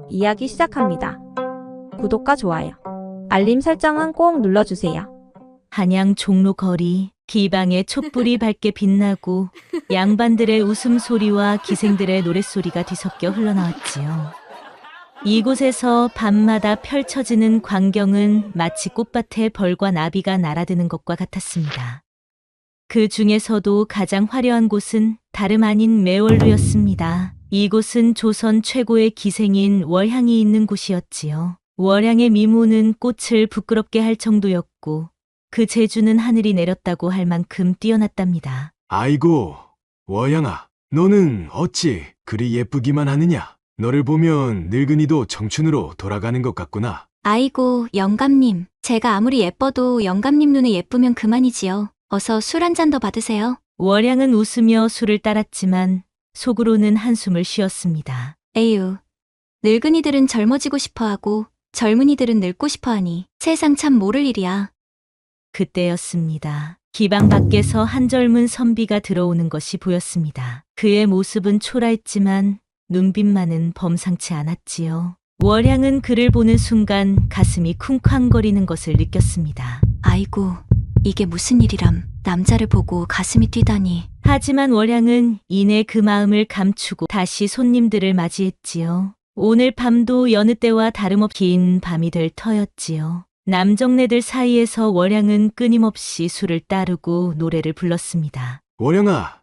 이야기 시작합니다. 구독과 좋아요, 알림 설정은 꼭 눌러주세요. 한양 종로 거리, 기방의 촛불이 밝게 빛나고 양반들의 웃음소리와 기생들의 노랫소리가 뒤섞여 흘러나왔지요. 이곳에서 밤마다 펼쳐지는 광경은 마치 꽃밭에 벌과 나비가 날아드는 것과 같았습니다. 그 중에서도 가장 화려한 곳은 다름 아닌 매월루였습니다. 이곳은 조선 최고의 기생인 월향이 있는 곳이었지요. 월향의 미모는 꽃을 부끄럽게 할 정도였고 그 재주는 하늘이 내렸다고 할 만큼 뛰어났답니다. 아이고, 워양아, 너는 어찌 그리 예쁘기만 하느냐? 너를 보면 늙은이도 청춘으로 돌아가는 것 같구나. 아이고, 영감님. 제가 아무리 예뻐도 영감님 눈에 예쁘면 그만이지요. 어서 술 한 잔 더 받으세요. 월향은 웃으며 술을 따랐지만 속으로는 한숨을 쉬었습니다. 에휴, 늙은이들은 젊어지고 싶어하고 젊은이들은 늙고 싶어하니 세상 참 모를 일이야. 그때였습니다. 기방 밖에서 한 젊은 선비가 들어오는 것이 보였습니다. 그의 모습은 초라했지만 눈빛만은 범상치 않았지요. 월향은 그를 보는 순간 가슴이 쿵쾅거리는 것을 느꼈습니다. 아이고, 이게 무슨 일이람. 남자를 보고 가슴이 뛰다니. 하지만 월향은 이내 그 마음을 감추고 다시 손님들을 맞이했지요. 오늘 밤도 여느 때와 다름없이 긴 밤이 될 터였지요. 남정네들 사이에서 월향은 끊임없이 술을 따르고 노래를 불렀습니다. 워양아,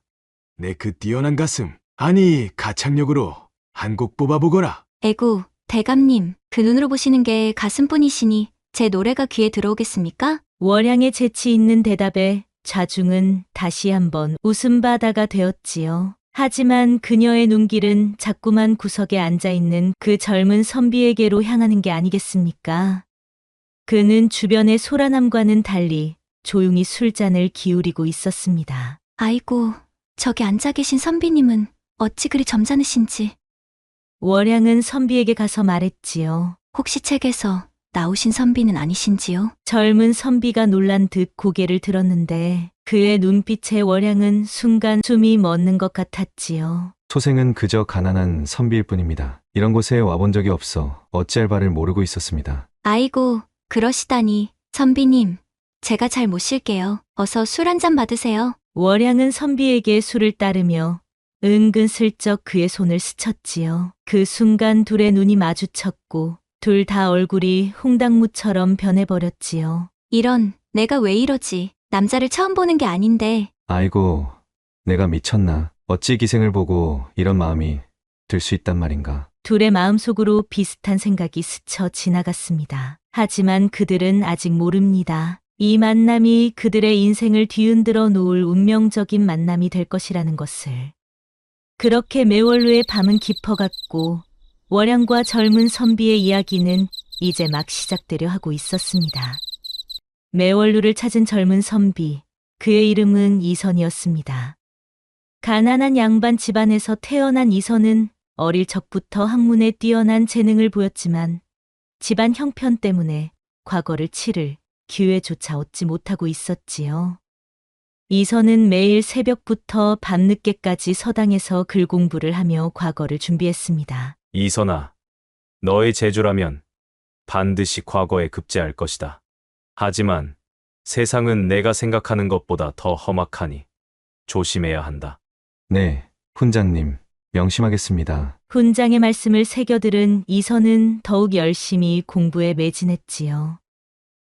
내 그 뛰어난 가슴, 아니 가창력으로 한 곡 뽑아보거라. 에구, 대감님. 그 눈으로 보시는 게 가슴뿐이시니 제 노래가 귀에 들어오겠습니까? 월향의 재치 있는 대답에 좌중은 다시 한번 웃음바다가 되었지요. 하지만 그녀의 눈길은 자꾸만 구석에 앉아있는 그 젊은 선비에게로 향하는 게 아니겠습니까? 그는 주변의 소란함과는 달리 조용히 술잔을 기울이고 있었습니다. 아이고, 저기 앉아 계신 선비님은 어찌 그리 점잖으신지. 월향은 선비에게 가서 말했지요. 혹시 책에서 나오신 선비는 아니신지요? 젊은 선비가 놀란 듯 고개를 들었는데 그의 눈빛에 월향은 순간 숨이 멎는 것 같았지요. 소생은 그저 가난한 선비일 뿐입니다. 이런 곳에 와본 적이 없어 어찌할 바를 모르고 있었습니다. 아이고, 그러시다니. 선비님, 제가 잘 모실게요. 어서 술 한 잔 받으세요. 월향은 선비에게 술을 따르며 은근슬쩍 그의 손을 스쳤지요. 그 순간 둘의 눈이 마주쳤고 둘 다 얼굴이 홍당무처럼 변해버렸지요. 이런, 내가 왜 이러지? 남자를 처음 보는 게 아닌데. 아이고, 내가 미쳤나. 어찌 기생을 보고 이런 마음이 들 수 있단 말인가. 둘의 마음속으로 비슷한 생각이 스쳐 지나갔습니다. 하지만 그들은 아직 모릅니다. 이 만남이 그들의 인생을 뒤흔들어 놓을 운명적인 만남이 될 것이라는 것을. 그렇게 매월루의 밤은 깊어갔고 월향과 젊은 선비의 이야기는 이제 막 시작되려 하고 있었습니다. 매월루를 찾은 젊은 선비, 그의 이름은 이선이었습니다. 가난한 양반 집안에서 태어난 이선은 어릴 적부터 학문에 뛰어난 재능을 보였지만 집안 형편 때문에 과거를 치를 기회조차 얻지 못하고 있었지요. 이선은 매일 새벽부터 밤늦게까지 서당에서 글 공부를 하며 과거를 준비했습니다. 이선아, 너의 재주라면 반드시 과거에 급제할 것이다. 하지만 세상은 내가 생각하는 것보다 더 험악하니 조심해야 한다. 네, 훈장님, 명심하겠습니다. 훈장의 말씀을 새겨들은 이선은 더욱 열심히 공부에 매진했지요.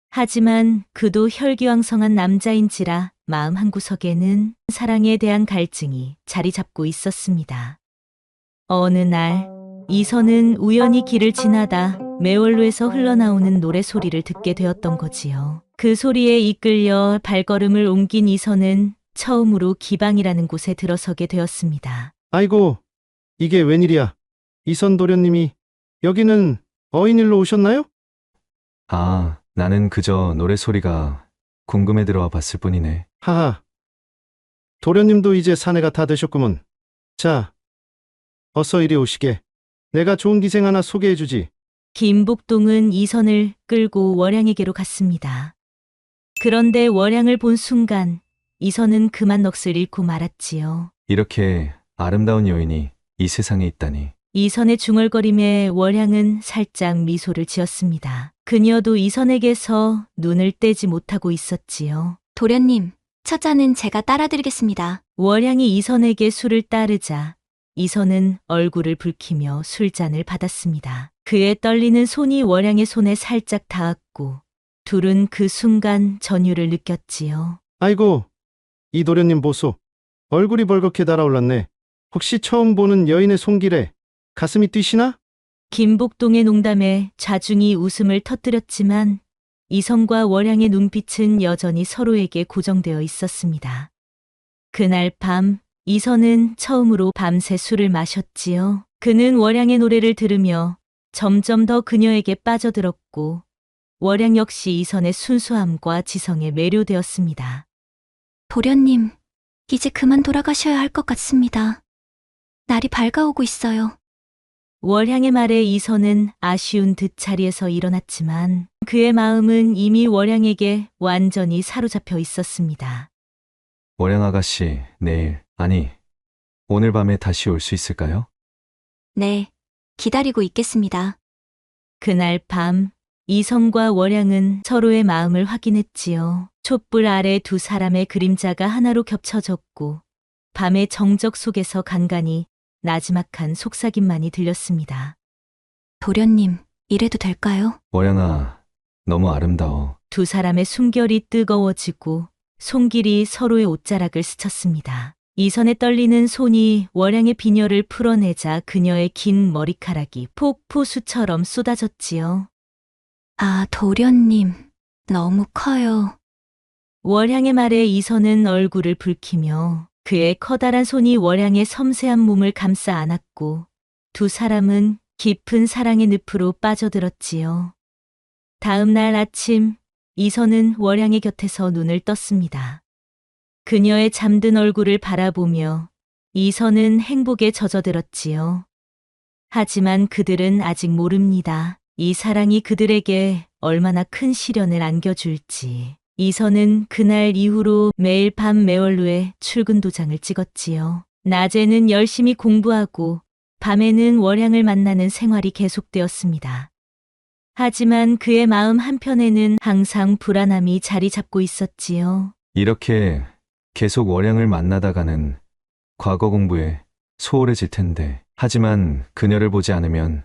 하지만 그도 혈기왕성한 남자인지라 마음 한구석에는 사랑에 대한 갈증이 자리 잡고 있었습니다. 어느 날 이선은 우연히 길을 지나다 매월루에서 흘러나오는 노래 소리를 듣게 되었던 거지요. 그 소리에 이끌려 발걸음을 옮긴 이선은 처음으로 기방이라는 곳에 들어서게 되었습니다. 아이고, 이게 웬일이야? 이선 도련님이 여기는 어인일로 오셨나요? 아, 나는 그저 노래소리가 궁금해 들어와 봤을 뿐이네. 하하, 도련님도 이제 사내가 다 되셨구먼. 자, 어서 이리 오시게. 내가 좋은 기생 하나 소개해주지. 김복동은 이선을 끌고 월향에게로 갔습니다. 그런데 월향을 본 순간 이선은 그만 넋을 잃고 말았지요. 이렇게 아름다운 여인이 이 세상에 있다니. 이선의 중얼거림에 월양은 살짝 미소를 지었습니다. 그녀도 이선에게서 눈을 떼지 못하고 있었지요. 도련님, 첫 잔은 제가 따라드리겠습니다. 월양이 이선에게 술을 따르자 이선은 얼굴을 붉히며 술잔을 받았습니다. 그의 떨리는 손이 월양의 손에 살짝 닿았고 둘은 그 순간 전율을 느꼈지요. 아이고, 이 도련님 보소. 얼굴이 벌겋게 달아올랐네. 혹시 처음 보는 여인의 손길에 가슴이 뛰시나? 김복동의 농담에 좌중이 웃음을 터뜨렸지만 이선과 월양의 눈빛은 여전히 서로에게 고정되어 있었습니다. 그날 밤 이선은 처음으로 밤새 술을 마셨지요. 그는 월양의 노래를 들으며 점점 더 그녀에게 빠져들었고 월양 역시 이선의 순수함과 지성에 매료되었습니다. 도련님, 이제 그만 돌아가셔야 할 것 같습니다. 날이 밝아오고 있어요. 월양의 말에 이선은 아쉬운 듯 자리에서 일어났지만 그의 마음은 이미 월양에게 완전히 사로잡혀 있었습니다. 월양 아가씨, 내일, 아니, 오늘 밤에 다시 올 수 있을까요? 네, 기다리고 있겠습니다. 그날 밤 이선과 월양은 서로의 마음을 확인했지요. 촛불 아래 두 사람의 그림자가 하나로 겹쳐졌고 밤의 정적 속에서 간간히 나지막한 속삭임만이 들렸습니다. 도련님, 이래도 될까요? 월양아, 너무 아름다워. 두 사람의 숨결이 뜨거워지고 손길이 서로의 옷자락을 스쳤습니다. 이선의 떨리는 손이 월양의 비녀를 풀어내자 그녀의 긴 머리카락이 폭포수처럼 쏟아졌지요. 아, 도련님, 너무 커요. 월양의 말에 이선은 얼굴을 붉히며 그의 커다란 손이 월양의 섬세한 몸을 감싸 안았고 두 사람은 깊은 사랑의 늪으로 빠져들었지요. 다음 날 아침 이선은 월양의 곁에서 눈을 떴습니다. 그녀의 잠든 얼굴을 바라보며 이선은 행복에 젖어들었지요. 하지만 그들은 아직 모릅니다. 이 사랑이 그들에게 얼마나 큰 시련을 안겨줄지. 이선은 그날 이후로 매일 밤 매월루에 출근 도장을 찍었지요. 낮에는 열심히 공부하고 밤에는 월양을 만나는 생활이 계속되었습니다. 하지만 그의 마음 한편에는 항상 불안함이 자리 잡고 있었지요. 이렇게 계속 월양을 만나다가는 과거 공부에 소홀해질 텐데, 하지만 그녀를 보지 않으면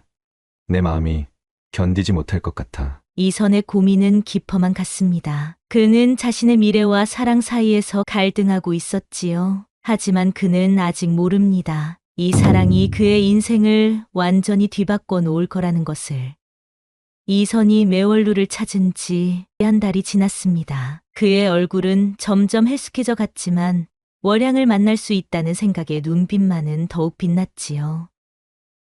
내 마음이 견디지 못할 것 같아. 이선의 고민은 깊어만 갔습니다. 그는 자신의 미래와 사랑 사이에서 갈등하고 있었지요. 하지만 그는 아직 모릅니다. 이 사랑이 그의 인생을 완전히 뒤바꿔 놓을 거라는 것을. 이선이 매월루를 찾은 지 한 달이 지났습니다. 그의 얼굴은 점점 헬스케져 갔지만 월양을 만날 수 있다는 생각에 눈빛만은 더욱 빛났지요.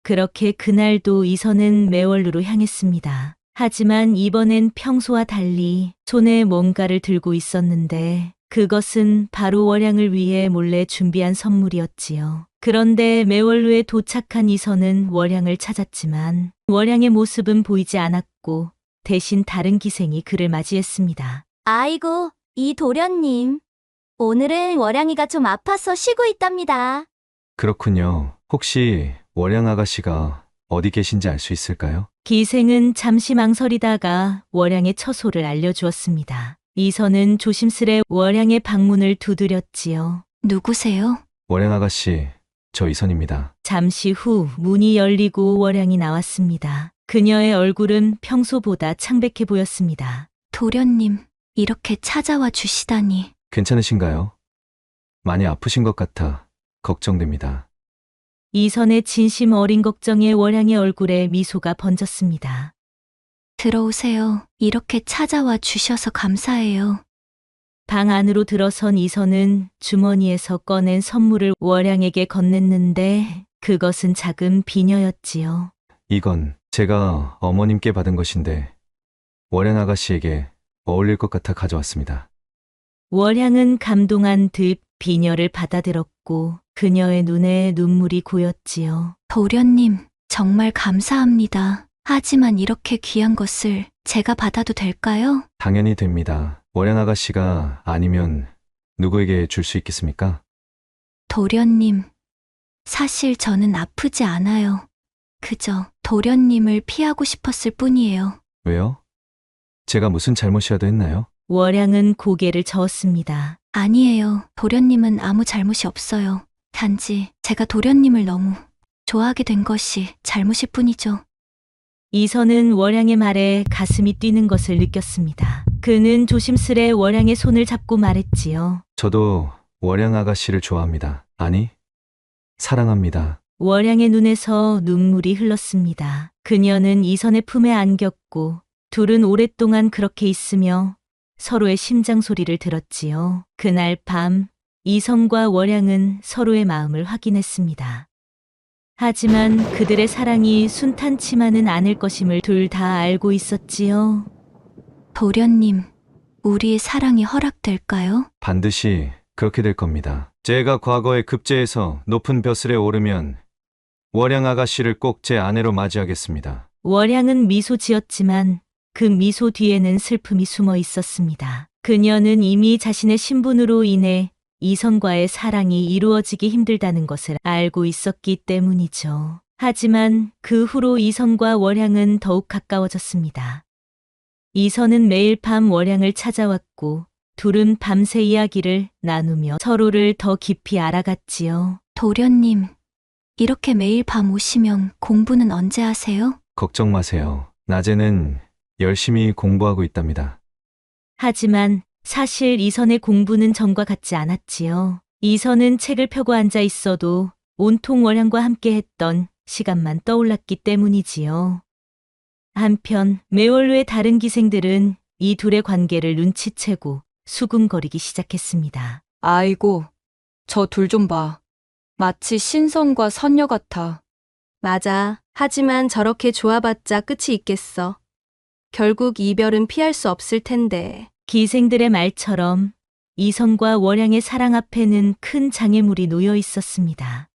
그렇게 그날도 이선은 매월루로 향했습니다. 하지만 이번엔 평소와 달리 손에 뭔가를 들고 있었는데 그것은 바로 월양을 위해 몰래 준비한 선물이었지요. 그런데 매월루에 도착한 이선은 월양을 찾았지만 월양의 모습은 보이지 않았고 대신 다른 기생이 그를 맞이했습니다. 아이고, 이 도련님. 오늘은 월양이가 좀 아파서 쉬고 있답니다. 그렇군요. 혹시 월양 아가씨가 어디 계신지 알 수 있을까요? 기생은 잠시 망설이다가 월양의 처소를 알려주었습니다. 이선은 조심스레 월양의 방문을 두드렸지요. 누구세요? 월양 아가씨, 저 이선입니다. 잠시 후 문이 열리고 월양이 나왔습니다. 그녀의 얼굴은 평소보다 창백해 보였습니다. 도련님, 이렇게 찾아와 주시다니. 괜찮으신가요? 많이 아프신 것 같아 걱정됩니다. 이선의 진심 어린 걱정에 월양의 얼굴에 미소가 번졌습니다. 들어오세요. 이렇게 찾아와 주셔서 감사해요. 방 안으로 들어선 이선은 주머니에서 꺼낸 선물을 월양에게 건넸는데 그것은 작은 비녀였지요. 이건 제가 어머님께 받은 것인데 월양 아가씨에게 어울릴 것 같아 가져왔습니다. 월양은 감동한 듯 비녀를 받아들었고 그녀의 눈에 눈물이 고였지요. 도련님, 정말 감사합니다. 하지만 이렇게 귀한 것을 제가 받아도 될까요? 당연히 됩니다. 월양 아가씨가 아니면 누구에게 줄 수 있겠습니까? 도련님, 사실 저는 아프지 않아요. 그저 도련님을 피하고 싶었을 뿐이에요. 왜요? 제가 무슨 잘못이라도 했나요? 월양은 고개를 저었습니다. 아니에요. 도련님은 아무 잘못이 없어요. 단지 제가 도련님을 너무 좋아하게 된 것이 잘못일 뿐이죠. 이선은 월양의 말에 가슴이 뛰는 것을 느꼈습니다. 그는 조심스레 월양의 손을 잡고 말했지요. 저도 월양 아가씨를 좋아합니다. 아니, 사랑합니다. 월양의 눈에서 눈물이 흘렀습니다. 그녀는 이선의 품에 안겼고 둘은 오랫동안 그렇게 있으며 서로의 심장 소리를 들었지요. 그날 밤 이선과 월양은 서로의 마음을 확인했습니다. 하지만 그들의 사랑이 순탄치만은 않을 것임을 둘 다 알고 있었지요. 도련님, 우리의 사랑이 허락될까요? 반드시 그렇게 될 겁니다. 제가 과거에 급제해서 높은 벼슬에 오르면 월양 아가씨를 꼭 제 아내로 맞이하겠습니다. 월양은 미소 지었지만 그 미소 뒤에는 슬픔이 숨어 있었습니다. 그녀는 이미 자신의 신분으로 인해 이선과의 사랑이 이루어지기 힘들다는 것을 알고 있었기 때문이죠. 하지만 그 후로 이선과 월양은 더욱 가까워졌습니다. 이선은 매일 밤 월양을 찾아왔고 둘은 밤새 이야기를 나누며 서로를 더 깊이 알아갔지요. 도련님, 이렇게 매일 밤 오시면 공부는 언제 하세요? 걱정 마세요. 낮에는 열심히 공부하고 있답니다. 하지만 사실 이선의 공부는 전과 같지 않았지요. 이선은 책을 펴고 앉아 있어도 온통 월양과 함께 했던 시간만 떠올랐기 때문이지요. 한편 매월로의 다른 기생들은 이 둘의 관계를 눈치채고 수군거리기 시작했습니다. 아이고, 저 둘 좀 봐. 마치 신선과 선녀 같아. 맞아. 하지만 저렇게 좋아봤자 끝이 있겠어. 결국 이별은 피할 수 없을 텐데. 기생들의 말처럼 이선과 월양의 사랑 앞에는 큰 장애물이 놓여 있었습니다.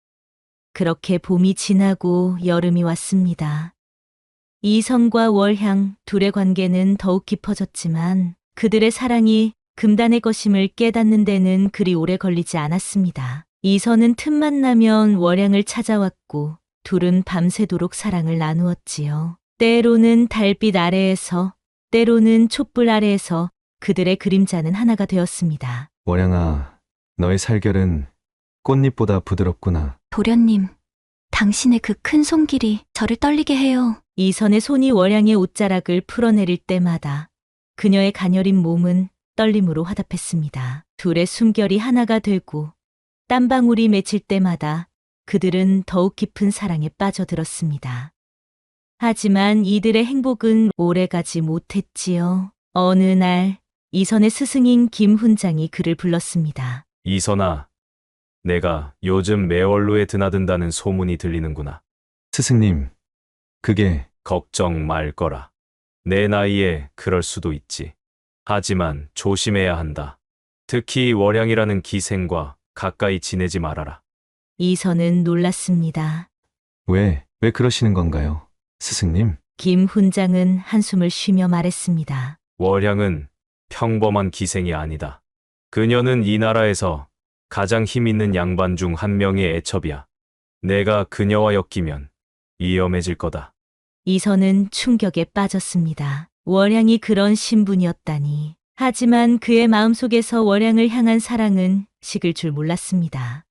그렇게 봄이 지나고 여름이 왔습니다. 이선과 월향 둘의 관계는 더욱 깊어졌지만 그들의 사랑이 금단의 것임을 깨닫는 데는 그리 오래 걸리지 않았습니다. 이선은 틈만 나면 월양을 찾아왔고 둘은 밤새도록 사랑을 나누었지요. 때로는 달빛 아래에서, 때로는 촛불 아래에서 그들의 그림자는 하나가 되었습니다. 월양아, 너의 살결은 꽃잎보다 부드럽구나. 도련님, 당신의 그 큰 손길이 저를 떨리게 해요. 이선의 손이 월양의 옷자락을 풀어내릴 때마다 그녀의 가녀린 몸은 떨림으로 화답했습니다. 둘의 숨결이 하나가 되고 땀방울이 맺힐 때마다 그들은 더욱 깊은 사랑에 빠져들었습니다. 하지만 이들의 행복은 오래가지 못했지요. 어느 날 이선의 스승인 김훈장이 그를 불렀습니다. 이선아, 내가 요즘 매월로에 드나든다는 소문이 들리는구나. 스승님, 그게 걱정 말 거라. 내 나이에 그럴 수도 있지. 하지만 조심해야 한다. 특히 월양이라는 기생과 가까이 지내지 말아라. 이선은 놀랐습니다. 왜 그러시는 건가요? 스승님, 김훈장은 한숨을 쉬며 말했습니다. 월양은 평범한 기생이 아니다. 그녀는 이 나라에서 가장 힘 있는 양반 중 한 명의 애첩이야. 내가 그녀와 엮이면 위험해질 거다. 이선은 충격에 빠졌습니다. 월양이 그런 신분이었다니. 하지만 그의 마음속에서 월양을 향한 사랑은 식을 줄 몰랐습니다.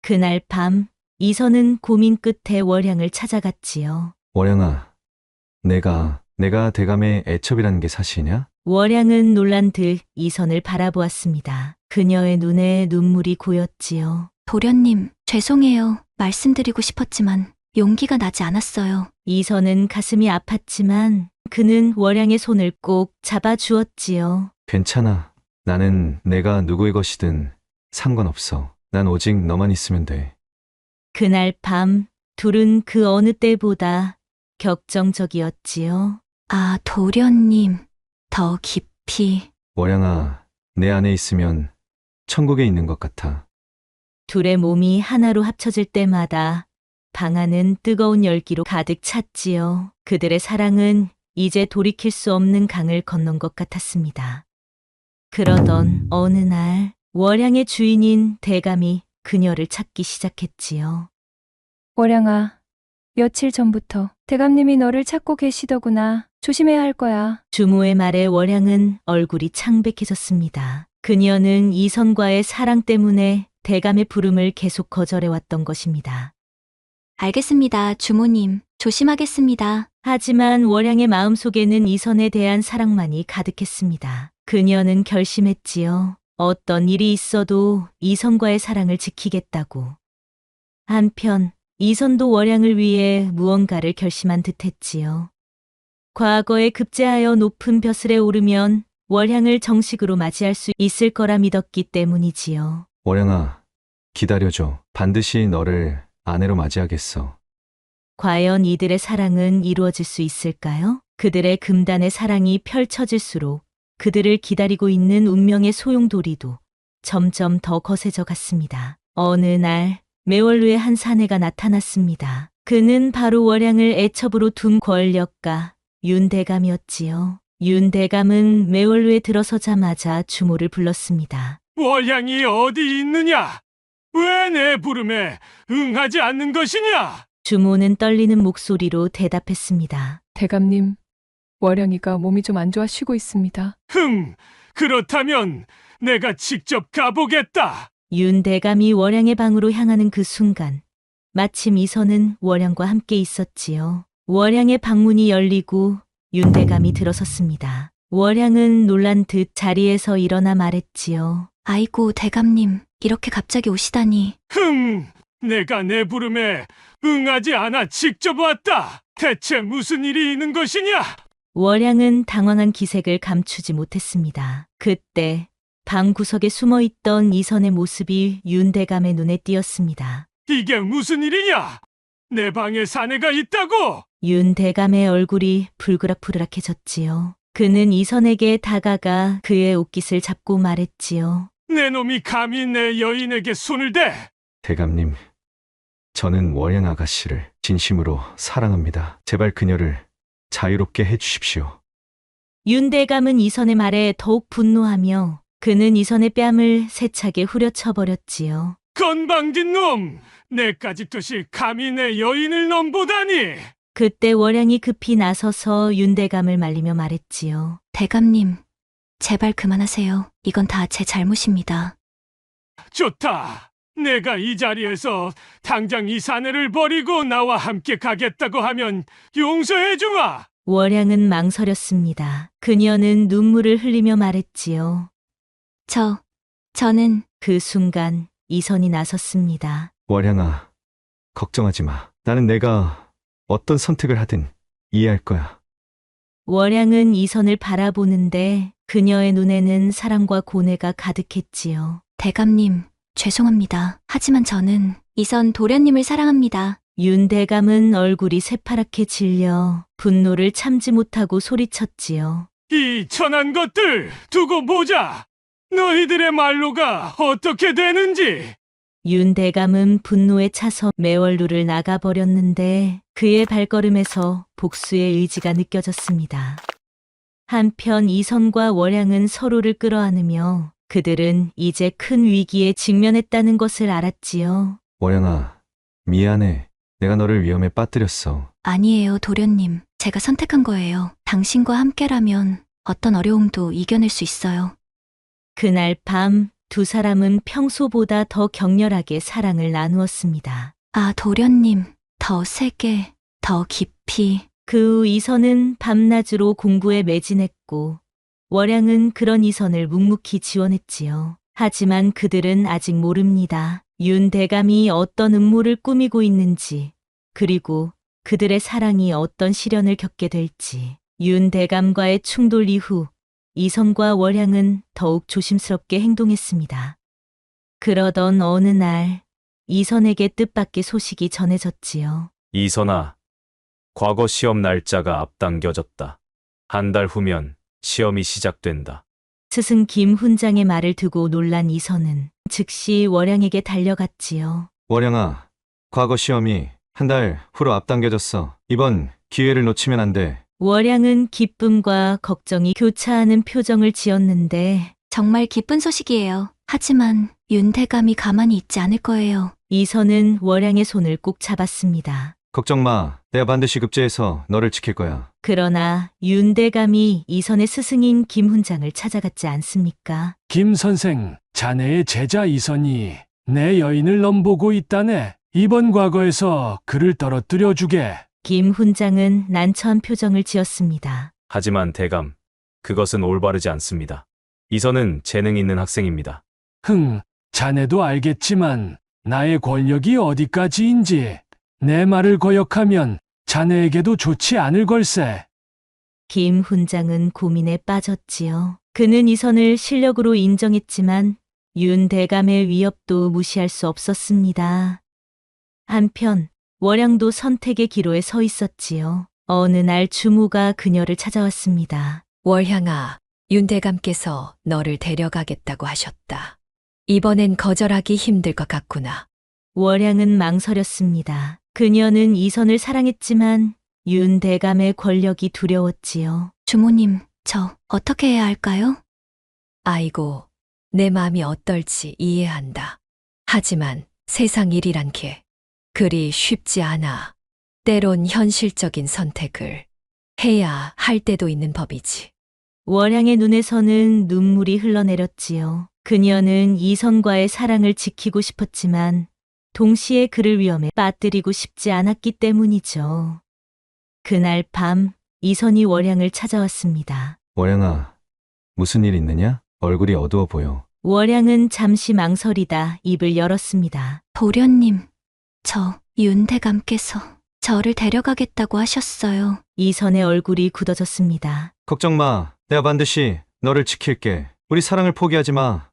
그날 밤 이선은 고민 끝에 월양을 찾아갔지요. 월양아, 내가 대감의 애첩이라는 게 사실이냐? 월양은 놀란 듯 이선을 바라보았습니다. 그녀의 눈에 눈물이 고였지요. 도련님, 죄송해요. 말씀드리고 싶었지만 용기가 나지 않았어요. 이선은 가슴이 아팠지만 그는 월양의 손을 꼭 잡아주었지요. 괜찮아. 나는 내가 누구의 것이든 상관없어. 난 오직 너만 있으면 돼. 그날 밤 둘은 그 어느 때보다 격정적이었지요. 아, 도련님, 더 깊이. 월양아, 내 안에 있으면 천국에 있는 것 같아. 둘의 몸이 하나로 합쳐질 때마다 방 안은 뜨거운 열기로 가득 찼지요. 그들의 사랑은 이제 돌이킬 수 없는 강을 건넌 것 같았습니다. 그러던 어느 날 월양의 주인인 대감이 그녀를 찾기 시작했지요. 월양아, 며칠 전부터 대감님이 너를 찾고 계시더구나. 조심해야 할 거야. 주모의 말에 월양은 얼굴이 창백해졌습니다. 그녀는 이선과의 사랑 때문에 대감의 부름을 계속 거절해왔던 것입니다. 알겠습니다, 주모님. 조심하겠습니다. 하지만 월양의 마음속에는 이선에 대한 사랑만이 가득했습니다. 그녀는 결심했지요. 어떤 일이 있어도 이선과의 사랑을 지키겠다고. 한편 이선도 월양을 위해 무언가를 결심한 듯했지요. 과거에 급제하여 높은 벼슬에 오르면 월양을 정식으로 맞이할 수 있을 거라 믿었기 때문이지요. 월양아, 기다려줘. 반드시 너를 아내로 맞이하겠어. 과연 이들의 사랑은 이루어질 수 있을까요? 그들의 금단의 사랑이 펼쳐질수록 그들을 기다리고 있는 운명의 소용돌이도 점점 더 거세져 갔습니다. 어느 날 매월루의 한 사내가 나타났습니다. 그는 바로 월양을 애첩으로 둔 권력가 윤대감이었지요. 윤대감은 매월루에 들어서자마자 주모를 불렀습니다. 월양이 어디 있느냐? 왜 내 부름에 응하지 않는 것이냐? 주모는 떨리는 목소리로 대답했습니다. 대감님, 월양이가 몸이 좀 안 좋아 쉬고 있습니다. 그렇다면 내가 직접 가보겠다. 윤대감이 월양의 방으로 향하는 그 순간 마침 이선은 월양과 함께 있었지요. 월양의 방문이 열리고 윤대감이 들어섰습니다. 월양은 놀란 듯 자리에서 일어나 말했지요. 아이고, 대감님. 이렇게 갑자기 오시다니. 내가 내 부름에 응하지 않아 직접 왔다. 대체 무슨 일이 있는 것이냐? 월양은 당황한 기색을 감추지 못했습니다. 그때 방 구석에 숨어 있던 이선의 모습이 윤대감의 눈에 띄었습니다. 이게 무슨 일이냐? 내 방에 사내가 있다고? 윤대감의 얼굴이 불그락불락해졌지요. 그는 이선에게 다가가 그의 옷깃을 잡고 말했지요. 내 놈이 감히 내 여인에게 손을 대! 대감님, 저는 월양 아가씨를 진심으로 사랑합니다. 제발 그녀를 자유롭게 해주십시오. 윤대감은 이선의 말에 더욱 분노하며 그는 이선의 뺨을 세차게 후려쳐버렸지요. 건방진 놈! 내까지 듯이 감히 내 여인을 넘보다니! 그때 월양이 급히 나서서 윤대감을 말리며 말했지요. 대감님, 제발 그만하세요. 이건 다 제 잘못입니다. 좋다. 내가 이 자리에서 당장 이 사내를 버리고 나와 함께 가겠다고 하면 용서해 주마. 월양은 망설였습니다. 그녀는 눈물을 흘리며 말했지요. 저는 그 순간 이선이 나섰습니다. 월양아, 걱정하지 마. 나는 내가 어떤 선택을 하든 이해할 거야. 월양은 이선을 바라보는데 그녀의 눈에는 사랑과 고뇌가 가득했지요. 대감님, 죄송합니다. 하지만 저는 이선 도련님을 사랑합니다. 윤대감은 얼굴이 새파랗게 질려 분노를 참지 못하고 소리쳤지요. 이 천한 것들 두고 보자. 너희들의 말로가 어떻게 되는지. 윤대감은 분노에 차서 매월루를 나가버렸는데 그의 발걸음에서 복수의 의지가 느껴졌습니다. 한편 이선과 월양은 서로를 끌어안으며 그들은 이제 큰 위기에 직면했다는 것을 알았지요. 월양아, 미안해. 내가 너를 위험에 빠뜨렸어. 아니에요, 도련님. 제가 선택한 거예요. 당신과 함께라면 어떤 어려움도 이겨낼 수 있어요. 그날 밤 두 사람은 평소보다 더 격렬하게 사랑을 나누었습니다. 아, 도련님. 더 세게, 더 깊이. 그 후 이선은 밤낮으로 공부에 매진했고 월양은 그런 이선을 묵묵히 지원했지요. 하지만 그들은 아직 모릅니다. 윤대감이 어떤 음모를 꾸미고 있는지, 그리고 그들의 사랑이 어떤 시련을 겪게 될지. 윤대감과의 충돌 이후 이선과 월양은 더욱 조심스럽게 행동했습니다. 그러던 어느 날 이선에게 뜻밖의 소식이 전해졌지요. 이선아, 과거 시험 날짜가 앞당겨졌다. 한 달 후면 시험이 시작된다. 스승 김훈장의 말을 듣고 놀란 이선은 즉시 월양에게 달려갔지요. 월양아, 과거 시험이 한 달 후로 앞당겨졌어. 이번 기회를 놓치면 안 돼. 월양은 기쁨과 걱정이 교차하는 표정을 지었는데 정말 기쁜 소식이에요. 하지만 윤대감이 가만히 있지 않을 거예요. 이선은 월양의 손을 꼭 잡았습니다. 걱정 마. 내가 반드시 급제해서 너를 지킬 거야. 그러나 윤대감이 이선의 스승인 김 훈장을 찾아갔지 않습니까? 김 선생, 자네의 제자 이선이 내 여인을 넘보고 있다네. 이번 과거에서 그를 떨어뜨려 주게. 김 훈장은 난처한 표정을 지었습니다. 하지만 대감, 그것은 올바르지 않습니다. 이선은 재능 있는 학생입니다. 자네도 알겠지만 나의 권력이 어디까지인지 내 말을 거역하면 자네에게도 좋지 않을 걸세. 김 훈장은 고민에 빠졌지요. 그는 이선을 실력으로 인정했지만 윤 대감의 위협도 무시할 수 없었습니다. 한편 월양도 선택의 기로에 서 있었지요. 어느 날 주모가 그녀를 찾아왔습니다. 월향아, 윤대감께서 너를 데려가겠다고 하셨다. 이번엔 거절하기 힘들 것 같구나. 월양은 망설였습니다. 그녀는 이선을 사랑했지만 윤 대감의 권력이 두려웠지요. 주모님, 저 어떻게 해야 할까요? 아이고, 내 마음이 어떨지 이해한다. 하지만 세상 일이란 게 그리 쉽지 않아. 때론 현실적인 선택을 해야 할 때도 있는 법이지. 월양의 눈에서는 눈물이 흘러내렸지요. 그녀는 이선과의 사랑을 지키고 싶었지만 동시에 그를 위험에 빠뜨리고 싶지 않았기 때문이죠. 그날 밤 이선이 월양을 찾아왔습니다. 월양아, 무슨 일 있느냐? 얼굴이 어두워 보여. 월양은 잠시 망설이다 입을 열었습니다. 도련님, 저 윤대감께서 저를 데려가겠다고 하셨어요. 이선의 얼굴이 굳어졌습니다. 걱정 마. 내가 반드시 너를 지킬게. 우리 사랑을 포기하지 마.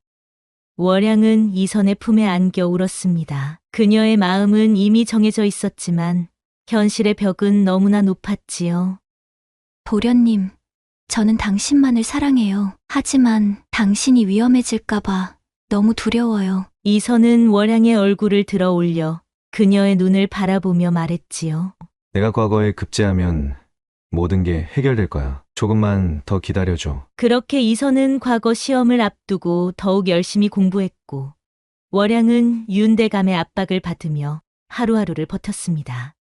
월양은 이선의 품에 안겨 울었습니다. 그녀의 마음은 이미 정해져 있었지만 현실의 벽은 너무나 높았지요. 도련님, 저는 당신만을 사랑해요. 하지만 당신이 위험해질까봐 너무 두려워요. 이선은 월양의 얼굴을 들어 올려 그녀의 눈을 바라보며 말했지요. 내가 과거에 급제하면 모든 게 해결될 거야. 조금만 더 기다려줘. 그렇게 이선은 과거 시험을 앞두고 더욱 열심히 공부했고 월양은 윤대감의 압박을 받으며 하루하루를 버텼습니다.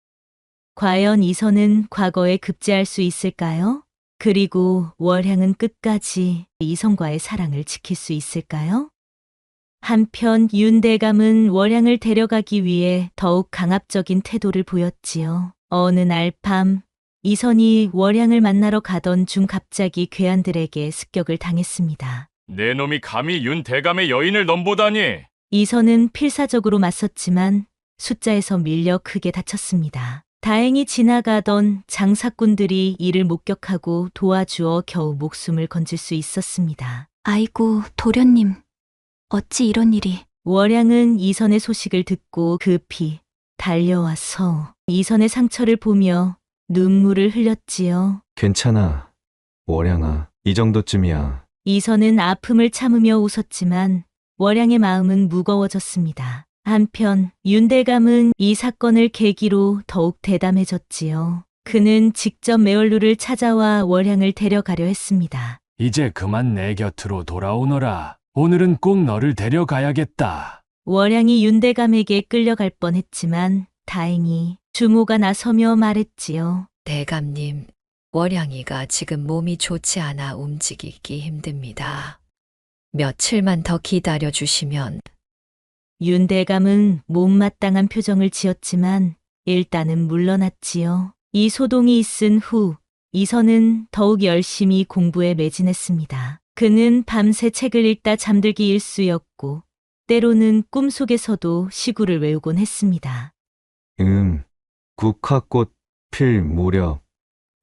과연 이선은 과거에 급제할 수 있을까요? 그리고 월양은 끝까지 이선과의 사랑을 지킬 수 있을까요? 한편 윤대감은 월양을 데려가기 위해 더욱 강압적인 태도를 보였지요. 어느 날 밤 이선이 월양을 만나러 가던 중 갑자기 괴한들에게 습격을 당했습니다. 내 놈이 감히 윤 대감의 여인을 넘보다니! 이선은 필사적으로 맞섰지만 숫자에서 밀려 크게 다쳤습니다. 다행히 지나가던 장사꾼들이 이를 목격하고 도와주어 겨우 목숨을 건질 수 있었습니다. 아이고, 도련님. 어찌 이런 일이. 월양은 이선의 소식을 듣고 급히 달려와서 이선의 상처를 보며 눈물을 흘렸지요. 괜찮아. 월양아, 이 정도쯤이야. 이선은 아픔을 참으며 웃었지만 월양의 마음은 무거워졌습니다. 한편 윤대감은 이 사건을 계기로 더욱 대담해졌지요. 그는 직접 매월루를 찾아와 월양을 데려가려 했습니다. 이제 그만 내 곁으로 돌아오너라. 오늘은 꼭 너를 데려가야겠다. 월양이 윤대감에게 끌려갈 뻔했지만 다행히 주모가 나서며 말했지요. 대감님, 월양이가 지금 몸이 좋지 않아 움직이기 힘듭니다. 며칠만 더 기다려 주시면. 윤대감은 못마땅한 표정을 지었지만 일단은 물러났지요. 이 소동이 있은 후 이선은 더욱 열심히 공부에 매진했습니다. 그는 밤새 책을 읽다 잠들기 일쑤였고 때로는 꿈속에서도 시구를 외우곤 했습니다. 국화꽃 필 무렵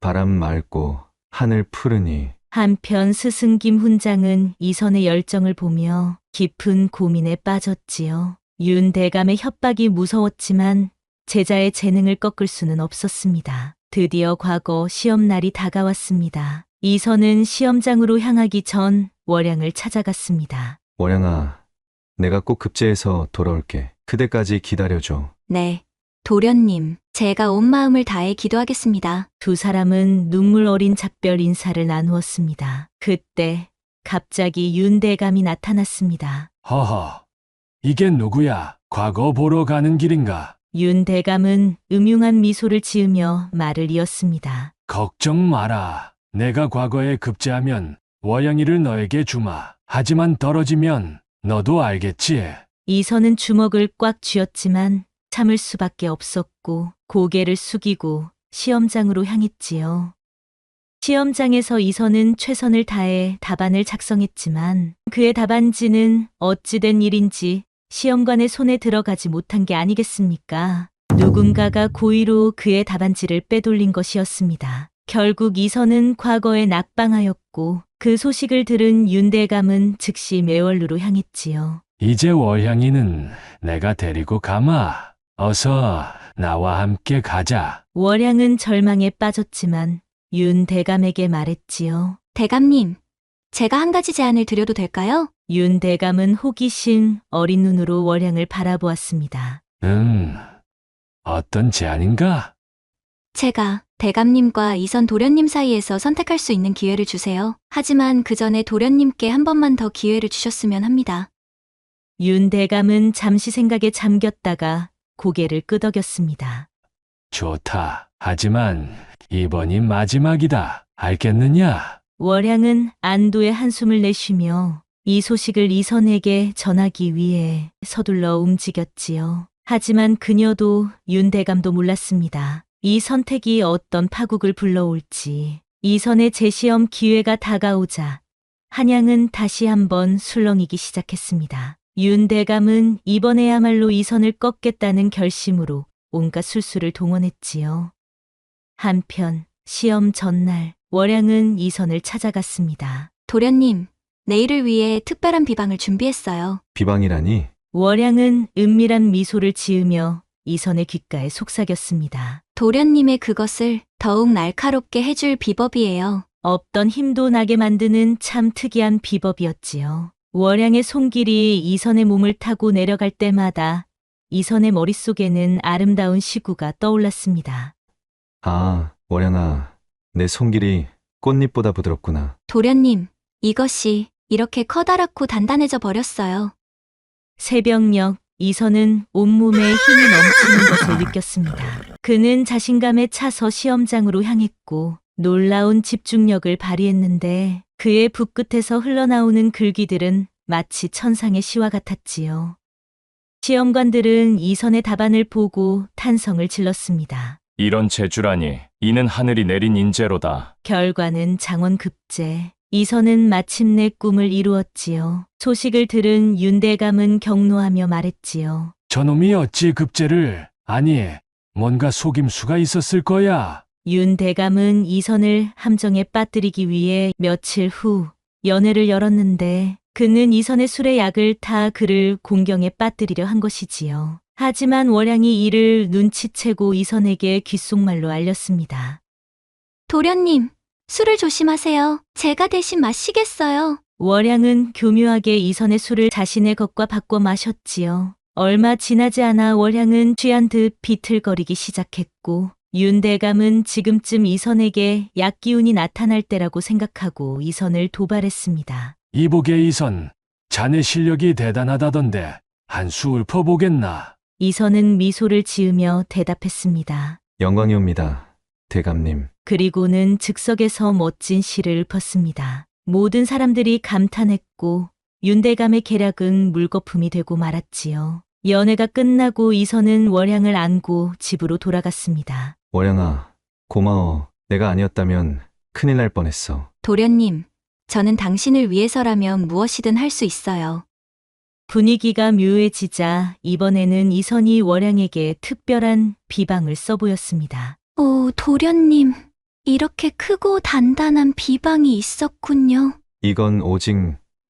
바람 맑고 하늘 푸르니. 한편 스승 김 훈장은 이선의 열정을 보며 깊은 고민에 빠졌지요. 윤 대감의 협박이 무서웠지만 제자의 재능을 꺾을 수는 없었습니다. 드디어 과거 시험날이 다가왔습니다. 이선은 시험장으로 향하기 전 월양을 찾아갔습니다. 월양아, 내가 꼭 급제해서 돌아올게. 그때까지 기다려줘. 네, 도련님, 제가 온 마음을 다해 기도하겠습니다. 두 사람은 눈물 어린 작별 인사를 나누었습니다. 그때 갑자기 윤대감이 나타났습니다. 허허, 이게 누구야? 과거 보러 가는 길인가? 윤 대감은 음흉한 미소를 지으며 말을 이었습니다. 걱정 마라. 내가 과거에 급제하면 워양이를 너에게 주마. 하지만 떨어지면 너도 알겠지. 이선은 주먹을 꽉 쥐었지만 참을 수밖에 없었고 고개를 숙이고 시험장으로 향했지요. 시험장에서 이선은 최선을 다해 답안을 작성했지만 그의 답안지는 어찌된 일인지 시험관의 손에 들어가지 못한 게 아니겠습니까? 누군가가 고의로 그의 답안지를 빼돌린 것이었습니다. 결국 이선은 과거에 낙방하였고 그 소식을 들은 윤대감은 즉시 매월루로 향했지요. 이제 월향이는 내가 데리고 가마. 어서 나와 함께 가자. 월양은 절망에 빠졌지만 윤 대감에게 말했지요. 대감님, 제가 한 가지 제안을 드려도 될까요? 윤 대감은 호기심 어린 눈으로 월양을 바라보았습니다. 어떤 제안인가? 제가 대감님과 이선 도련님 사이에서 선택할 수 있는 기회를 주세요. 하지만 그 전에 도련님께 한 번만 더 기회를 주셨으면 합니다. 윤 대감은 잠시 생각에 잠겼다가 고개를 끄덕였습니다. 좋다. 하지만 이번이 마지막이다. 알겠느냐? 월양은 안도의 한숨을 내쉬며 이 소식을 이선에게 전하기 위해 서둘러 움직였지요. 하지만 그녀도 윤 대감도 몰랐습니다. 이 선택이 어떤 파국을 불러올지. 이선의 재시험 기회가 다가오자 한양은 다시 한번 술렁이기 시작했습니다. 윤 대감은 이번에야말로 이선을 꺾겠다는 결심으로 온갖 술수를 동원했지요. 한편 시험 전날 월양은 이선을 찾아갔습니다. 도련님, 내일을 위해 특별한 비방을 준비했어요. 비방이라니? 월양은 은밀한 미소를 지으며 이선의 귓가에 속삭였습니다. 도련님의 그것을 더욱 날카롭게 해줄 비법이에요. 없던 힘도 나게 만드는 참 특이한 비법이었지요. 월양의 손길이 이선의 몸을 타고 내려갈 때마다 이선의 머릿속에는 아름다운 시구가 떠올랐습니다. 아, 월양아, 내 손길이 꽃잎보다 부드럽구나. 도련님, 이것이 이렇게 커다랗고 단단해져 버렸어요. 새벽녘 이선은 온몸에 힘이 넘치는 것을 느꼈습니다. 그는 자신감에 차서 시험장으로 향했고 놀라운 집중력을 발휘했는데 그의 붓끝에서 흘러나오는 글귀들은 마치 천상의 시와 같았지요. 시험관들은 이선의 답안을 보고 탄성을 질렀습니다. 이런 재주라니. 이는 하늘이 내린 인재로다. 결과는 장원급제. 이선은 마침내 꿈을 이루었지요. 소식을 들은 윤대감은 경노하며 말했지요. 저놈이 어찌 급제를... 아니, 뭔가 속임수가 있었을 거야. 윤대감은 이선을 함정에 빠뜨리기 위해 며칠 후 연회를 열었는데 그는 이선의 술에 약을 타 그를 공경에 빠뜨리려 한 것이지요. 하지만 월양이 이를 눈치채고 이선에게 귓속말로 알렸습니다. 도련님, 술을 조심하세요. 제가 대신 마시겠어요. 월양은 교묘하게 이선의 술을 자신의 것과 바꿔 마셨지요. 얼마 지나지 않아 월양은 취한 듯 비틀거리기 시작했고 윤대감은 지금쯤 이선에게 약기운이 나타날 때라고 생각하고 이선을 도발했습니다. 이복의 이선, 자네 실력이 대단하다던데 한 수 읊어보겠나? 이선은 미소를 지으며 대답했습니다. 영광이옵니다, 대감님. 그리고는 즉석에서 멋진 시를 읊었습니다. 모든 사람들이 감탄했고 윤대감의 계략은 물거품이 되고 말았지요. 연회가 끝나고 이선은 월양을 안고 집으로 돌아갔습니다. 월양아, 고마워. 내가 아니었다면 큰일 날 뻔했어. 도련님, 저는 당신을 위해서라면 무엇이든 할 수 있어요. 분위기가 묘해지자 이번에는 이선이 월양에게 특별한 비방을 써보였습니다. 오, 도련님, 이렇게 크고 단단한 비방이 있었군요. 이건 오직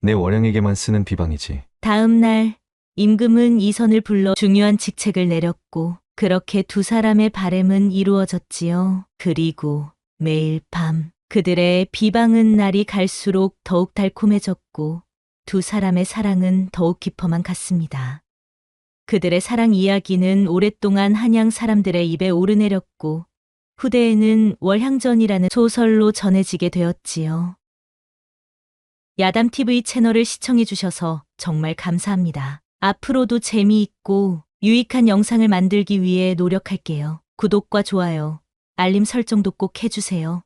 내 월양에게만 쓰는 비방이지. 다음 날 임금은 이선을 불러 중요한 직책을 내렸고 그렇게 두 사람의 바램은 이루어졌지요. 그리고 매일 밤 그들의 비방은 날이 갈수록 더욱 달콤해졌고 두 사람의 사랑은 더욱 깊어만 갔습니다. 그들의 사랑 이야기는 오랫동안 한양 사람들의 입에 오르내렸고 후대에는 월향전이라는 소설로 전해지게 되었지요. 야담TV 채널을 시청해 주셔서 정말 감사합니다. 앞으로도 재미있고 유익한 영상을 만들기 위해 노력할게요. 구독과 좋아요, 알림 설정도 꼭 해주세요.